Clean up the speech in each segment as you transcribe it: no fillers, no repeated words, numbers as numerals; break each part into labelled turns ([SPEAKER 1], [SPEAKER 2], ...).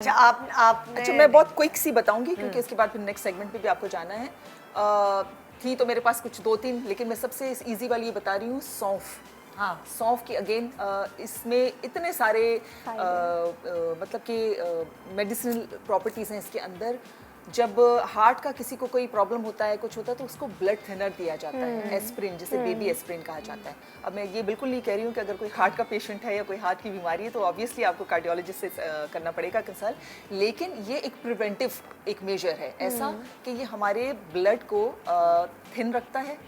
[SPEAKER 1] अच्छा आप
[SPEAKER 2] अच्छा मैं बहुत क्विक सी बताऊंगी क्योंकि इसके बाद फिर नेक्स्ट सेगमेंट पे भी आपको जाना है। थी तो मेरे पास कुछ 2-3 लेकिन मैं सबसे इजी वाली ये बता रही हूँ, सौंफ।
[SPEAKER 1] हाँ
[SPEAKER 2] सौंफ की अगेन इसमें इतने सारे मतलब कि मेडिसिनल प्रॉपर्टीज़ हैं इसके अंदर। जब हार्ट का किसी को कोई प्रॉब्लम होता है, कुछ होता है, तो उसको ब्लड थिनर दिया जाता है, एस्प्रिन, जिसे बेबी एस्प्रिन कहा जाता है। अब मैं ये बिल्कुल नहीं कह रही हूँ कि अगर कोई हार्ट का पेशेंट है या कोई हार्ट की बीमारी है तो ऑब्वियसली आपको कार्डियोलॉजिस्ट से करना पड़ेगा कंसल्ट, लेकिन ये एक प्रिवेंटिव एक मेजर है ऐसा कि ये हमारे ब्लड को थिन रखता है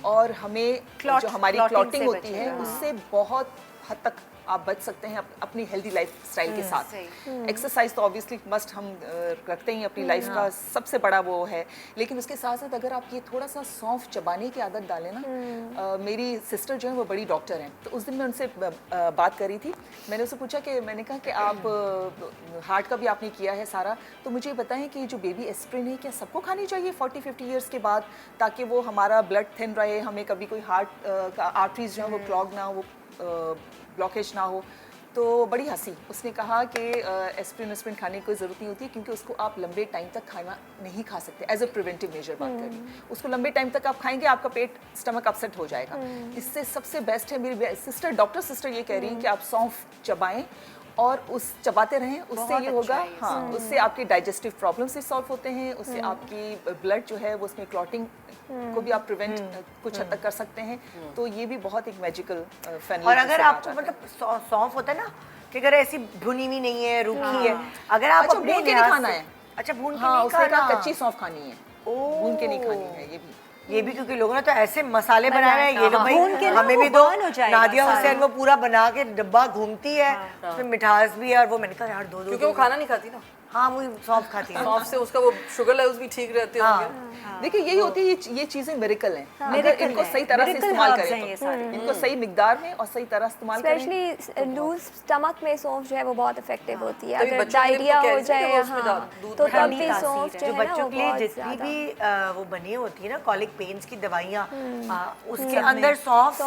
[SPEAKER 2] और हमें जो हमारी क्लॉटिंग होती है उससे बहुत हद तक आप बच सकते हैं अपनी हेल्दी लाइफ स्टाइल के साथ। एक्सरसाइज तो ऑब्वियसली मस्ट हम रखते ही अपनी लाइफ का सबसे बड़ा वो है, लेकिन उसके साथ साथ अगर आप ये थोड़ा सा सौंफ चबाने की आदत डालें ना। मेरी सिस्टर जो है वो बड़ी डॉक्टर हैं, तो उस दिन मैं उनसे बात करी थी। मैंने उससे पूछा कि मैंने कहा कि आप हार्ट का भी आपने किया है सारा, तो मुझे बताएं कि जो बेबी एस्प्रिन है क्या सबको खानी चाहिए 40-50 ईयर्स के बाद, ताकि वो हमारा ब्लड थिन रहे, हमें कभी कोई हार्ट का आर्टरीज जो है वो क्लॉग ना हो, ब्लॉकेज ना हो। तो बड़ी हंसी, उसने कहा कि एस्प्रिन खाने की कोई ज़रूरत नहीं होती क्योंकि उसको आप लंबे टाइम तक खाना नहीं खा सकते। एज अ प्रिवेंटिव मेजर बात करें, उसको लंबे टाइम तक आप खाएंगे आपका पेट स्टमक अपसेट हो जाएगा। इससे सबसे बेस्ट है, मेरी सिस्टर डॉक्टर सिस्टर ये कह रही हैं कि आप सौंफ चबाएं और उस चबाते रहें, उससे ये होगा हाँ, उससे आपके डाइजेस्टिव प्रॉब्लम से सॉल्व होते हैं, उससे आपकी ब्लड जो है वो उसमें क्लॉटिंग को भी आप प्रिवेंट कुछ हद तक कर सकते हैं। तो ये भी बहुत एक मैजिकल फैन।
[SPEAKER 1] और अगर आपको मतलब सौंफ होता है ना कि अगर ऐसी भुनी हुई नहीं है, रूखी है, अगर आप अपने
[SPEAKER 2] भून के नहीं खाना है।
[SPEAKER 1] अच्छा भून के
[SPEAKER 2] हाँ,
[SPEAKER 1] नहीं
[SPEAKER 2] उसने
[SPEAKER 1] खाना,
[SPEAKER 2] कहा कच्ची सौंफ खानी है, भून के नहीं खानी है।
[SPEAKER 1] ये भी क्योंकि लोगों ने तो ऐसे मसाले बनाए हैं, ये लो भाई हमें भी दो। नादिया हुसैन वो पूरा बना के डब्बा घूमती है, उसमें मिठास भी है, और वो मैंने कहा यार दो
[SPEAKER 3] क्योंकि वो खाना नहीं खाती ना।
[SPEAKER 1] हाँ वो सौंफ खाती है,
[SPEAKER 3] सौंफ से उसका वो शुगर लेवल्स भी ठीक रहते होंगे।
[SPEAKER 2] देखिए यही होती है, ये चीजें मिरेकल हैं, अगर इनको सही तरह से इस्तेमाल करें तो इनको सही मिकदार में और सही तरह इस्तेमाल करें।
[SPEAKER 4] स्पेशली लूज स्टमक में सौंफ जो है वो बहुत इफेक्टिव होती है। अगर डायरिया हो जाए तो तब भी सौंफ जो है ना
[SPEAKER 1] बच्चों के लिए जितनी भी वो बनी होती है ना कॉलिक पेन्स की दवाइयाँ, उसके अंदर सौंफ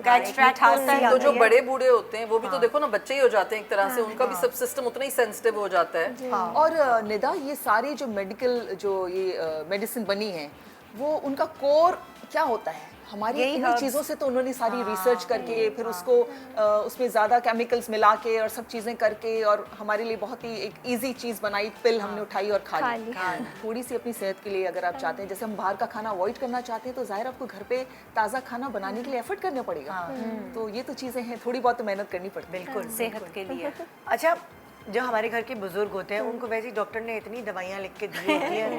[SPEAKER 1] का एक्सट्रैक्ट होता है।
[SPEAKER 3] तो जो बड़े बूढ़े होते हैं वो भी तो देखो ना बच्चे ही हो जाते हैं एक तरह से, उनका भी सब सिस्टम उतना ही सेंसिटिव हो जाता है।
[SPEAKER 2] और निदा ये सारी जो मेडिकल जो ये मेडिसिन बनी है वो उनका कोर क्या होता है, हमारी इन्हीं चीज़ों से तो उन्होंने सारी रिसर्च करके फिर उसको उसमें ज़्यादा केमिकल्स मिला के और सब चीज़ें करके और हमारे लिए बहुत ही एक इजी चीज़ बनाई, पिल हमने उठाई और खा ली। थोड़ी सी अपनी सेहत के लिए अगर आप चाहते हैं, जैसे हम बाहर का खाना अवॉइड करना चाहते हैं, तो जाहिर आपको घर पे ताज़ा खाना बनाने के लिए एफर्ट करना पड़ेगा। तो ये तो चीज़ें हैं, थोड़ी बहुत तो मेहनत करनी पड़ती है
[SPEAKER 1] बिल्कुल सेहत के लिए। अच्छा जो हमारे घर के बुजुर्ग होते हैं उनको वैसे डॉक्टर ने इतनी दवाइयाँ लिख के दी होती है,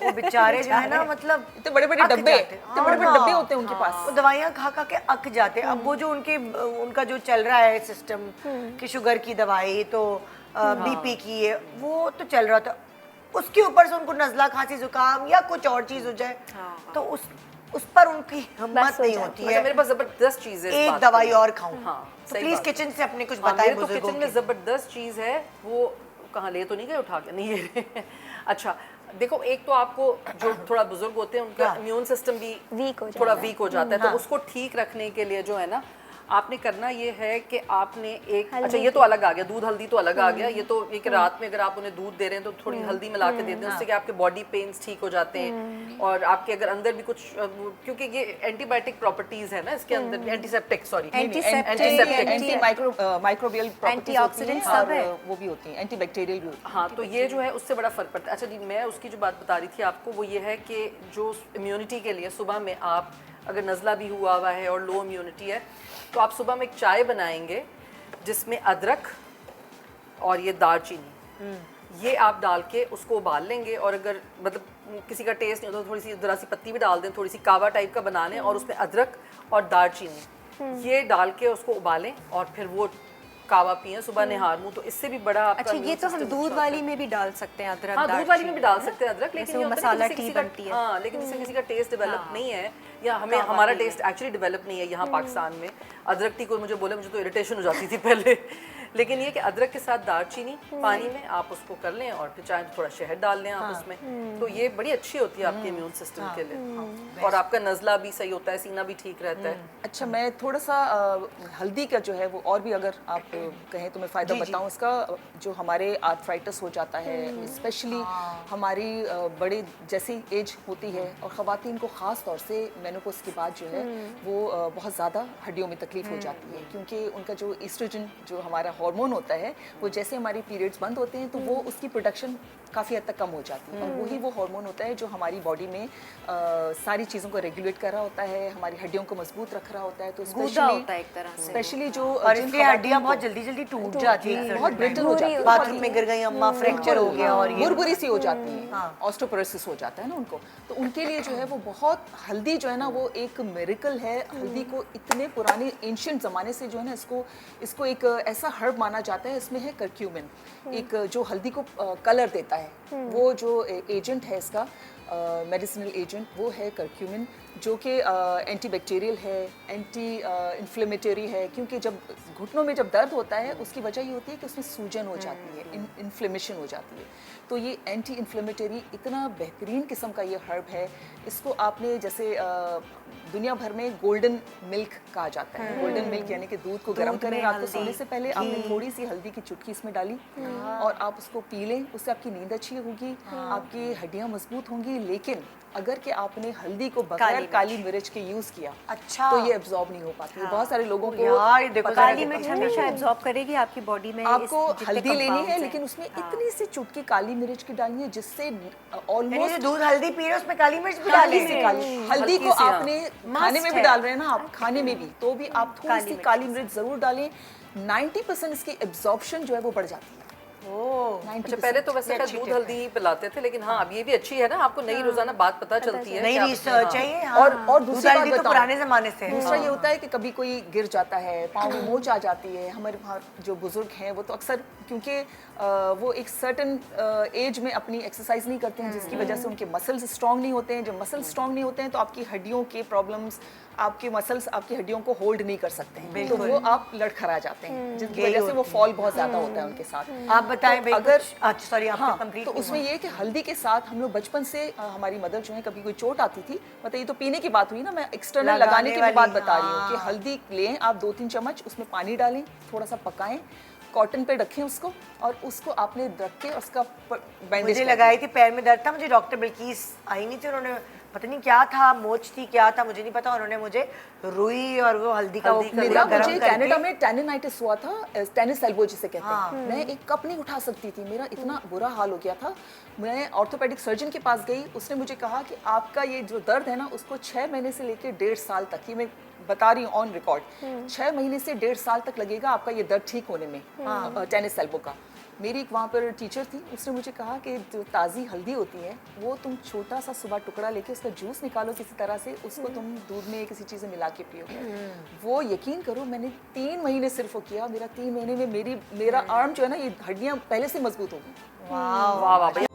[SPEAKER 1] वो बेचारे जो है ना मतलब
[SPEAKER 2] इतने बड़े बड़े डब्बे, इतने बड़े बड़े डब्बे होते हैं उनके पास,
[SPEAKER 1] वो दवाइयाँ खा खा के अक जाते हैं। अब वो जो उनका जो चल रहा है सिस्टम कि शुगर की दवाई तो बीपी की है वो तो चल रहा था, उसके ऊपर से उनको नज़ला खांसी जुकाम या कुछ और चीज़ हो जाए तो उस पर उनकी हिम्मत नहीं होती है।
[SPEAKER 3] मेरे पास जबरदस्त चीज़ है,
[SPEAKER 1] एक दवाई और खाऊं। तो प्लीज किचन से अपने कुछ बताइए।
[SPEAKER 3] तो किचन में जबरदस्त चीज़ है, वो कहाँ ले तो नहीं गए उठा के, नहीं अच्छा देखो, एक तो आपको जो थोड़ा बुजुर्ग होते हैं उनका इम्यून सिस्टम भी थोड़ा वीक हो जाता है, तो उसको ठीक रखने के लिए जो है ना आपने करना ये है कि आपने एक अच्छा ये तो अलग आ गया, दूध हल्दी तो अलग आ गया, ये तो एक रात में अगर आप उन्हें दूध दे रहे हैं तो थोड़ी हल्दी मिला के दे दें, उससे कि आपके बॉडी पेन्स ठीक हो जाते हैं और आपके अगर अंदर भी कुछ, क्योंकि ये एंटीबायोटिक प्रॉपर्टीज है ना इसके अंदर, antiseptic sorry
[SPEAKER 2] anti microbial properties सब है, वो भी होती हैं, एंटीबैक्टीरियल भी होती हैं।
[SPEAKER 3] हाँ, तो ये जो है उससे बड़ा फर्क पड़ता है। अच्छा जी, मैं उसकी जो बात बता रही थी आपको वो ये है कि जो इम्यूनिटी के लिए सुबह में आप अगर नज़ला भी हुआ है और लो इम्यूनिटी है तो आप सुबह में एक चाय बनाएंगे जिसमें अदरक और ये दालचीनी ये आप डाल के उसको उबाल लेंगे, और अगर मतलब किसी का टेस्ट नहीं होता तो थोड़ी सी ज़रा सी पत्ती भी डाल दें, थोड़ी सी कावा टाइप का बना लें और उसमें अदरक और दालचीनी ये डाल के उसको उबालें और फिर वो कावा पिए सुबह निहार मुँह, तो इससे भी बड़ा आपका
[SPEAKER 5] अच्छा ये तो हम दूध वाली में भी डाल सकते हैं अदरक।
[SPEAKER 3] हाँ, दूध वाली में भी डाल सकते हैं अदरक, लेकिन ये
[SPEAKER 5] मसाला टी बनती है।
[SPEAKER 3] हाँ, लेकिन इससे किसी का टेस्ट डेवलप नहीं है या हमें हमारा टेस्ट एक्चुअली डेवलप नहीं है यहाँ पाकिस्तान में। अदरक टी कोई मुझे बोले मुझे तो इरिटेशन हो जाती थी पहले, लेकिन ये कि अदरक के साथ दालचीनी पानी में आप उसको कर लें और फिर चाहे तो थोड़ा शहद डाल लें आप उसमें, तो ये बड़ी अच्छी होती है आपके इम्यून सिस्टम के लिए, और आपका नज़ला भी सही होता है, सीना भी ठीक रहता है।
[SPEAKER 2] अच्छा, मैं थोड़ा सा हल्दी का जो है वो और भी अगर आप कहें तो मैं फ़ायदा बताऊं इसका। जो हमारे आर्थराइटिस हो जाता है, स्पेशली हमारी बड़े जैसी एज होती है और ख़वातीन को ख़ास तौर से मेनोपॉज़ के बाद जो है वो बहुत ज़्यादा हड्डियों में तकलीफ़ हो जाती है, क्योंकि उनका जो ईस्ट्रोजन जो हमारा हार्मोन होता है वो जैसे हमारी पीरियड्स बंद होते हैं तो वो उसकी प्रोडक्शन काफ़ी हद तक कम हो जाती है, और वही वो हार्मोन होता है जो हमारी बॉडी में सारी चीज़ों को रेगुलेट कर रहा होता है, हमारी हड्डियों को मजबूत रख रहा होता है। तो स्पेशली जो
[SPEAKER 1] और इसलिए हड्डियां बहुत जल्दी जल्दी टूट जाती हैं,
[SPEAKER 2] बहुत ब्रिटल हो जाती है,
[SPEAKER 1] बाथरूम में गिर गई अम्मा, फ्रैक्चर हो गया और ये
[SPEAKER 2] बुरबुरी सी हो जाती है, ऑस्टियोपोरोसिस हो जाता है ना उनको। तो उनके लिए जो है वो बहुत, हल्दी जो है ना वो एक मिरेकल है। हल्दी को इतने पुराने एंशिएंट ज़माने से जो है ना इसको एक ऐसा हर्ब माना जाता है, इसमें है करक्यूमिन, एक जो हल्दी को कलर देता है, वो जो एजेंट है इसका मेडिसिनल एजेंट वो है करक्यूमिन, जो कि एंटीबैक्टीरियल है, एंटी इन्फ्लेमेटरी है, क्योंकि जब घुटनों में जब दर्द होता है उसकी वजह ये होती है कि उसमें सूजन हो जाती है, इन्फ्लेमेशन हो जाती है। तो ये एंटी इन्फ्लेमेटरी इतना बेहतरीन किस्म का ये हर्ब है। इसको आपने जैसे दुनिया भर में गोल्डन मिल्क कहा जाता है। गोल्डन मिल्क यानी कि दूध को गर्म करें, रात को सोने से पहले आपने थोड़ी सी हल्दी की चुटकी इसमें डाली और आप उसको पी लें, उससे आपकी नींद अच्छी होगी, आपकी हड्डियां मजबूत होंगी। लेकिन अगर कि आपने हल्दी को बगैर काली मिर्च के यूज किया,
[SPEAKER 1] अच्छा,
[SPEAKER 2] तो ये एब्जॉर्ब नहीं हो पाती है। बहुत सारे लोगों को
[SPEAKER 1] यार देखो
[SPEAKER 5] काली मिर्च हमेशा एब्जॉर्ब करेगी आपकी बॉडी में।
[SPEAKER 2] आपको हल्दी लेनी है, लेकिन उसमें इतनी सी चुटकी काली मिर्च की डालनी है जिससे ऑलमोस्ट
[SPEAKER 1] दूध हल्दी पी रहे उसमें काली मिर्च भी डाली है।
[SPEAKER 2] हल्दी को आपने खाने में भी डाल रहे हैं ना आप, खाने में भी, तो भी आप थोड़ी सी काली मिर्च जरूर डालें। 90% इसकी एब्जॉर्प्शन जो है वो बढ़ जाती है।
[SPEAKER 3] अच्छा, पहले तो वैसे शायद दूध हल्दी ही पिलाते थे, लेकिन हाँ अब ये भी अच्छी है ना, आपको नई रोजाना बात पता चलती है,
[SPEAKER 1] नई रिसर्च है ये।
[SPEAKER 2] और दूसरी बात
[SPEAKER 1] तो पुराने जमाने से
[SPEAKER 2] दूसरा ये होता है कि कभी कोई गिर जाता है, पाँव में मोच आ जाती है। हमारे जो बुजुर्ग हैं वो तो अक्सर, क्योंकि वो एक सर्टन एज में अपनी एक्सरसाइज नहीं करते हैं, जिसकी वजह से उनके मसल्स स्ट्रांग नहीं होते हैं। जब मसल्स स्ट्रांग नहीं होते हैं तो आपकी हड्डियों के प्रॉब्लम्स, आपके मसल्स आपकी हड्डियों को होल्ड नहीं कर सकते हैं, तो वो आप लड़खड़ा जाते हैं, जिसकी वजह से वो फॉल बहुत ज्यादा होता है उनके साथ।
[SPEAKER 1] आप बताएं भाई,
[SPEAKER 2] अगर
[SPEAKER 1] सॉरी
[SPEAKER 2] हाँ, तो उसमें ये है कि हल्दी के साथ हम लोग बचपन से, हमारी मदर जो है कभी कोई चोट आती थी, मतलब ये तो पीने की बात हुई ना, मैं एक्सटर्नल लगाने की बात बता रही हूँ कि हल्दी लें आप 2-3 चम्मच, उसमें पानी डालें, थोड़ा सा पकाएं, कॉटन पे रखें उसको, और उसको आपने रख के उसका बैंडेज
[SPEAKER 1] मुझे लगाई थी, पैर में दर्द था, मुझे डॉक्टर बिल्किस आई नहीं थी, उन्होंने पता नहीं क्या था, मोच थी क्या था मुझे नहीं पता, उन्होंने मुझे रुई और वो हल्दी का वो
[SPEAKER 2] मेरा मुझे कनाडा में टेनिनाइटिस हुआ था, टेनिस एल्बो जिसे कहते हैं। मैं एक कप नहीं उठा सकती थी, मेरा इतना बुरा हाल हो गया था। मैं ऑर्थोपेडिक सर्जन के पास गई, उसने मुझे कहा कि आपका ये जो दर्द है ना उसको 6 महीने से लेकर 1.5 साल तक, ये मैं बता रही हूँ ऑन रिकॉर्ड, 6 महीने से 1.5 साल तक लगेगा आपका ये दर्द ठीक होने में, टेनिस एल्बो का। मेरी एक वहाँ पर टीचर थी, उसने मुझे कहा कि जो ताज़ी हल्दी होती है वो तुम छोटा सा सुबह टुकड़ा लेके उसका जूस निकालो किसी तरह से, उसको तुम दूध में किसी चीज़ में मिला के पियो। वो यकीन करो मैंने 3 महीने सिर्फ वो किया, मेरा 3 महीने में मेरा आर्म जो है ना, ये हड्डियाँ पहले से मजबूत हो गई।
[SPEAKER 3] वाह वाह वाह।